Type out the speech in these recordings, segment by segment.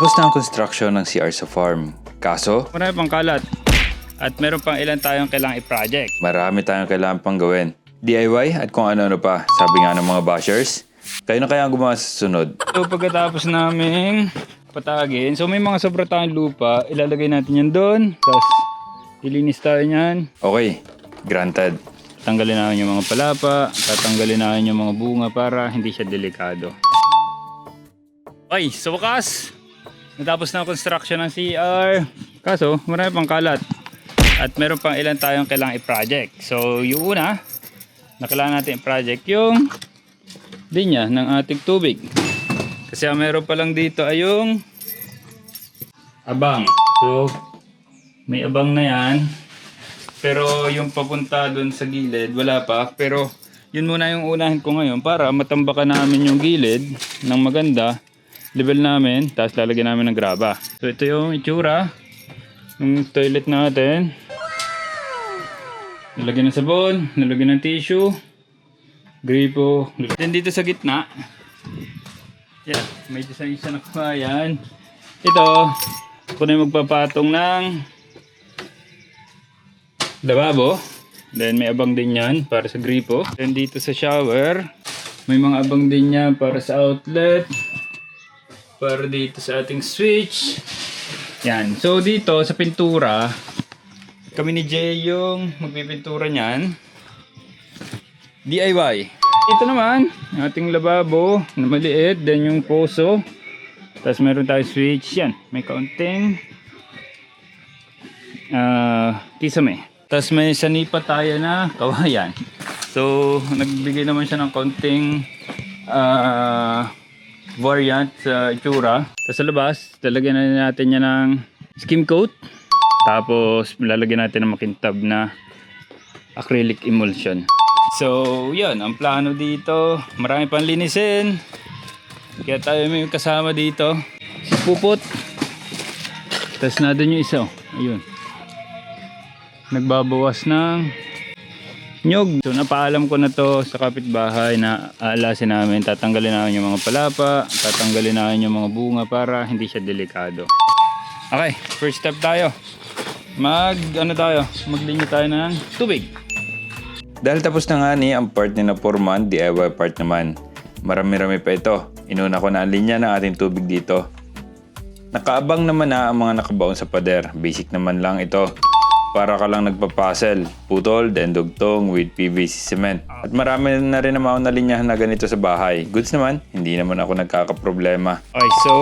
Tapos na ang construction ng CR sa farm. Kaso, Marami pang kalat. At meron pang ilan tayong kailangang i-project. marami tayong kailangan pang gawin. DIY at kung ano-ano pa. Sabi nga ng mga bashers, kayo na kaya ang gumawa sa susunod. So pagkatapos naming patagin, so may mga sobra tayong lupa, ilalagay natin yan doon. Tapos ilinis tayo niyan. Okay, granted. Tanggalin natin yung mga palapa, tatanggalin natin yung mga bunga para hindi siya delikado. Okay, sa wakas, natapos na ang construction ng CR. Kaso, marami pang kalat. At meron pang ilan tayong kailangang i-project. So, yung una, na kailangan natin i-project yung linya ng ating tubig. Kasi ang meron pa lang dito ay yung abang. So, may abang na yan. Pero yung papunta doon sa gilid, wala pa. Pero yun muna yung unahin ko ngayon para matambakan namin yung gilid ng maganda. Level namin, tapos lalagyan namin ng graba. So ito yung itsura ng toilet natin. Nalagyan ng sabon, nalagyan ng tissue, gripo. Then dito sa gitna, yan, may design siya na kawayan. Ito, ako na yung magpapatong ng lababo. Then may abang din yan para sa gripo. Then dito sa shower, may mga abang din yan para sa outlet. Para dito sa ating switch. Yan. So dito sa pintura, kami ni Jay yung magpipintura niyan. DIY. Ito naman, yung ating lababo na maliit. Then yung poso. Tapos meron tayong switch. Yan. May kaunting kisame. Tapos may sanipa tayo na kawayan. So nagbigay naman siya ng kaunting variant sa itsura. Tapos sa labas, lalagyan na natin yan ng skim coat. Tapos lalagyan natin ng makintab na acrylic emulsion. So yun, ang plano dito, marami pang linisin. Kaya tayo may kasama dito, si Pupot. Tapos na doon yung isa. Ayun. Nagbabawas ng nyog. So napaalam ko na to sa kapitbahay na aalasin namin, tatanggalin namin yung mga palapa, tatanggalin namin yung mga bunga para hindi siya delikado. Okay, first step tayo. Maglinya tayo ng tubig. Dahil tapos na nga ni ang part ni na Foreman, DIY part naman. Marami-rami pa ito. Inuna ko na ang linya ng ating tubig dito. Nakaabang naman na ang mga nakabaon sa pader. Basic naman lang ito. Para ka lang nagpapuzzle, putol, then dugtong with PVC cement. At marami na rin naman ako na linyahan na ganito sa bahay. Goods naman, hindi naman ako nagkakaproblema. Okay, so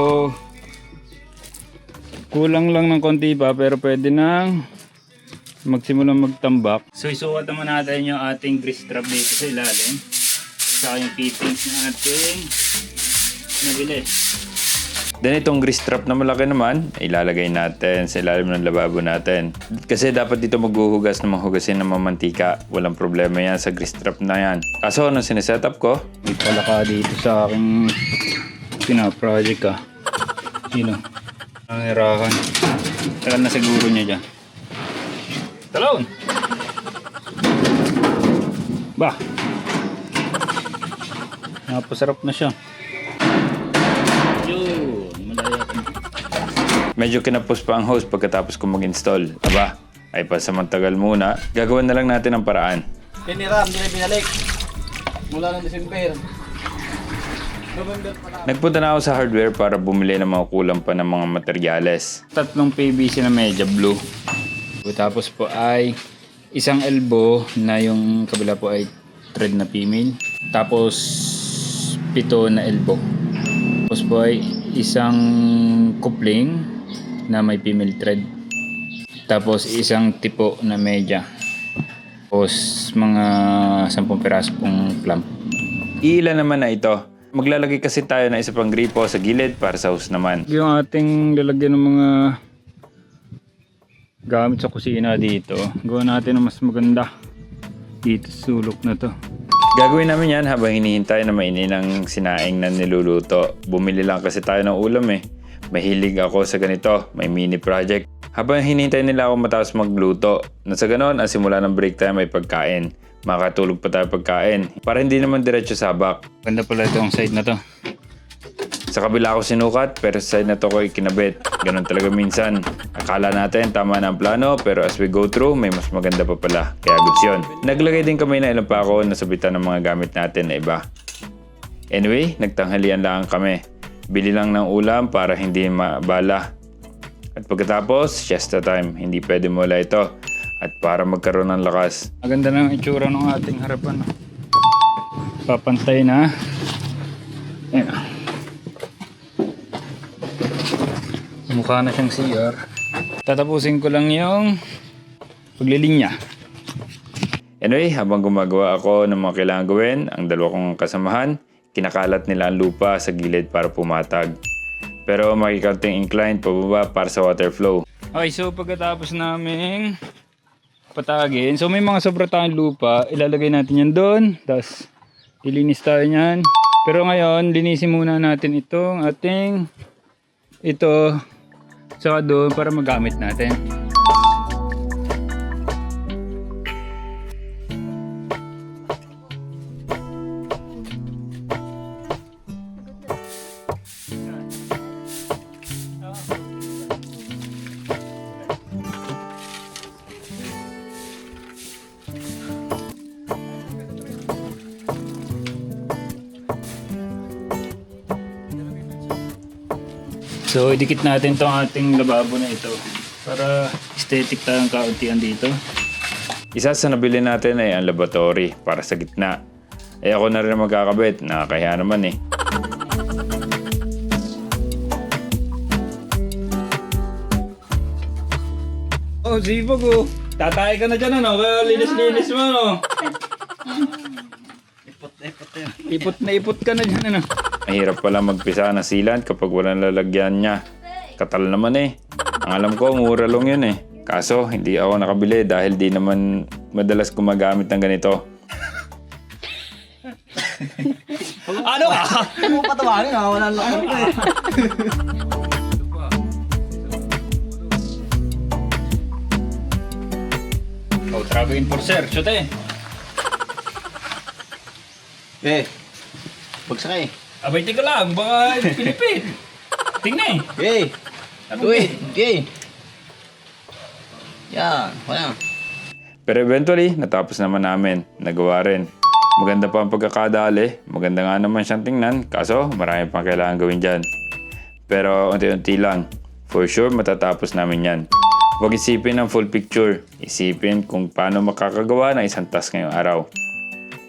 kulang lang ng konti pa pero pwede nang magsimulang magtambak. So isukat naman natin yung ating grease trap dito sa ilalim. Saka yung fittings na ating nabili. Then itong grease trap na malaki naman, ilalagay natin sa ilalim ng lababo natin. Kasi dapat dito maghuhugas na maghugasin ng mamantika. Walang problema yan sa grease trap na yan. Kaso anong sinesetup ko? May palaka dito sa aking pinaproject ka. Sino? Ang irakan. Tagal na siguro niya dyan. Talon! Bah! Napasarap na siya. Medyo kinapos pa ang hose pagkatapos ko mag-install. Aba, ay pasamantagal muna. Gagawin na lang natin ang paraan. Piniram, hindi na binalik. Mula ng December. November pa lang. Nagpunta na ako sa hardware para bumili ng mga kulang pa ng mga materyales. 3 PVC na media blue. Tapos po ay isang elbow na yung kabila po ay thread na female. Tapos 7 na elbow. Tapos po ay isang coupling na may female thread. Tapos isang tipo na media. Tapos mga 10 piraso pong clamp. Iilan naman na ito. Maglalagay kasi tayo ng isa pang gripo sa gilid para sa hose naman. Yung ating lalagyan ng mga gamit sa kusina dito, gawa natin ng mas maganda dito sa sulok na to. Gagawin namin yan habang hinihintay na mainin ang sinaing na niluluto. Bumili lang kasi tayo ng ulam eh. Mahilig ako sa ganito, may mini project. Habang hinihintay nila ako matapos magluto, na sa ganon, ang simula ng break time ay pagkain. Makatulog pa tayo pagkain, para hindi naman diretso sabak. Ganda pala itong side na to. Sa kabila ako sinukat pero sa side na to ko ikinabit. Ganun talaga minsan. Akala natin tama na ang plano pero as we go through may mas maganda pa pala. Kaya goods yun. Naglagay din kami na ilang pa ako na sabitan ng mga gamit natin na iba. Anyway, nagtanghalian lang kami. Bili lang ng ulam para hindi mabala. At pagkatapos, siesta time. Hindi pwede mawala ito. At para magkaroon ng lakas. Maganda na ang itsura ng ating harapan. Papantay na. Ayan. Mukha na siyang CR. Tatapusin ko lang yung paglilinya. Anyway, habang gumagawa ako ng mga kailangan gawin, ang dalawa kong kasamahan, kinakalat nila ang lupa sa gilid para pumatag. Pero makikanting incline pababa para sa water flow. Okay, so pagkatapos naming patagin, so may mga sobra tayong lupa, ilalagay natin yan doon, tapos ilinis tayo niyan. Pero ngayon, linisin muna natin itong ating ito saka doon para magamit natin. So, idikit natin tong ating lababo na ito para aesthetic tayong kauntian dito. Isa sa nabili natin ay ang laboratory para sa gitna. Eh ako na rin magkakabit, nakakahiya naman eh. Oh, sipag oh. Tatay ka na dyan ano, kaya linis-linis mo ano. Ipot na ipot ka na dyan ano. Mahirap pala magpisa ng sealant kapag walang lalagyan niya. Katal naman eh. Ang alam ko, mura lang yun eh. Kaso, hindi ako nakabili dahil di naman madalas gumagamit ng ganito. Ano ka? Ano mo patawagin ha? Wala lang ako eh. Oh, trago enforcer, shoot eh. Eh, pagsakay. Abay, tika lang, baka Pilipin. Tingnan eh. Eh, wait, okay. Yan, wala. Pero eventually, natapos naman namin. Nagawa rin. Maganda pa ang pagkakadali. Maganda nga naman siyang tingnan. Kaso, marami pang kailangan gawin dyan. Pero unti-unti lang. For sure, matatapos namin yan. Huwag isipin ang full picture. Isipin kung paano makakagawa ng isang task ngayong araw.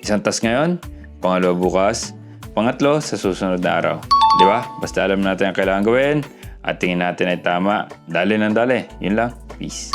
Isang task ngayon, pangalawa bukas, pangatlo sa susunod na araw. Di ba? Basta alam natin ang kailangan gawin at tingin natin ay tama. Dali ng dali. Yun lang. Peace.